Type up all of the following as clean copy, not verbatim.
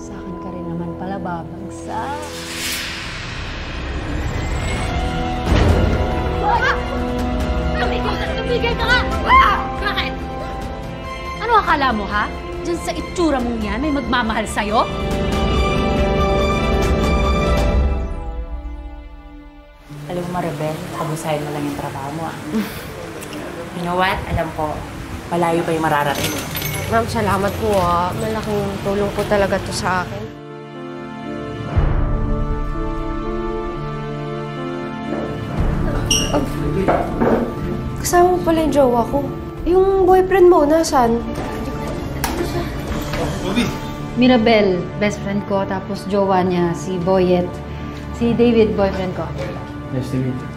Sa akin ka rin naman pala babagsak. Tumigil ka nga! Bakit? Ano akala mo, ha? Diyan sa itsura mong yan, may magmamahal sa'yo? Alam mo, Maribel, pabusahin mo lang yung trabaho mo, ah. You know what? Alam ko, malayo pa yung mararating. Ma'am, salamat po, ah. Malaking tulong po talaga to sa akin. Kasama mo pala yung jowa ko. Yung boyfriend mo, nasaan? Mirabel, best friend ko, tapos jowa niya, si Boyet. Si David, boyfriend ko. Nice to meet you.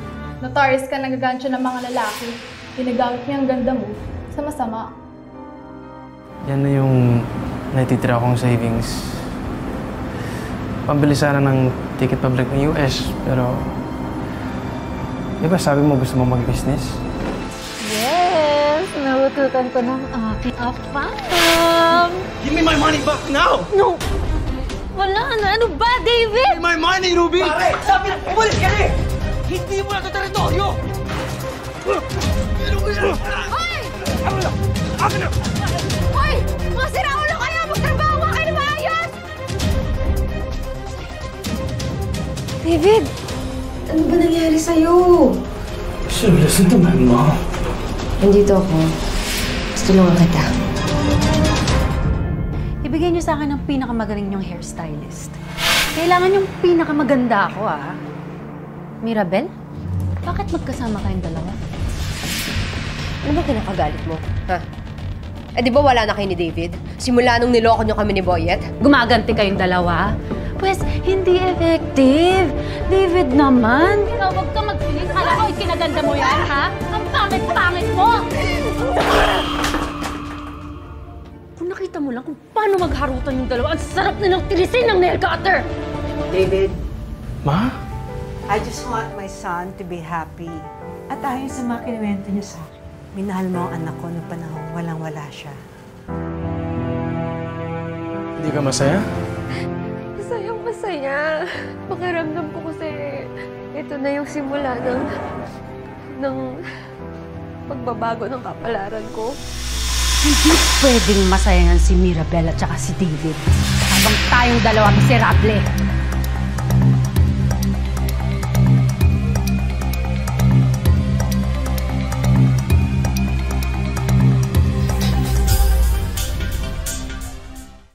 Notorious ka nagagansya ng mga lalaki. Ginagamit niya ang ganda mo. Sama-sama. Yan na yung natitira kong savings. Pambili sana ng ticket pabalik ng US, pero... Di ba sabi mo gusto mo mag-business? Yes! Narututan ko ng aking afam! Give me my money back now! No! Wala na! Ano ba, David? Give me my money, Ruby! Pare! Sabi na, umalis ka rin! Hindi mo na ito teritoryo! Hoy! Akin na! Hoy! Mga siraulo kayo! Magtrabaho ka kayo na maayos! David! Ano ba nangyari sa'yo? So, listen to my mom. Nandito ako. Tulungan kita. Ibigay niyo sa akin ang pinakamagaling niyong hairstylist. Kailangan yung pinakamaganda ako, ah. Mirabel? Bakit magkasama kayong dalawa? Ano ba kinakagalit mo? Ha? Eh di ba wala na kayo ni David? Simula nung niloko niyo kami ni Boyet? Gumaganti kayong dalawa? Pwes, hindi effective. David naman. Ikaw, huwag ka magpilit. Kala ko ikinaganda mo yan, ha? Ang pangit-pangit mo! Kung nakita mo lang kung paano magharutan yung dalawa, ang sarap nilang tirisin ng nail cutter! David, Ma? I just want my son to be happy. At ayon sa mga kinuwento niya sa akin, minahal mo ang anak ko noong panahon walang-wala siya. Hindi ka masaya? Masayang-masaya. Pakiramdam ko kasi ito na yung simula ng pagbabago ng kapalaran ko. Hindi pwedeng masayangan si Mirabel at saka si David. Habang tayong dalawa miserable.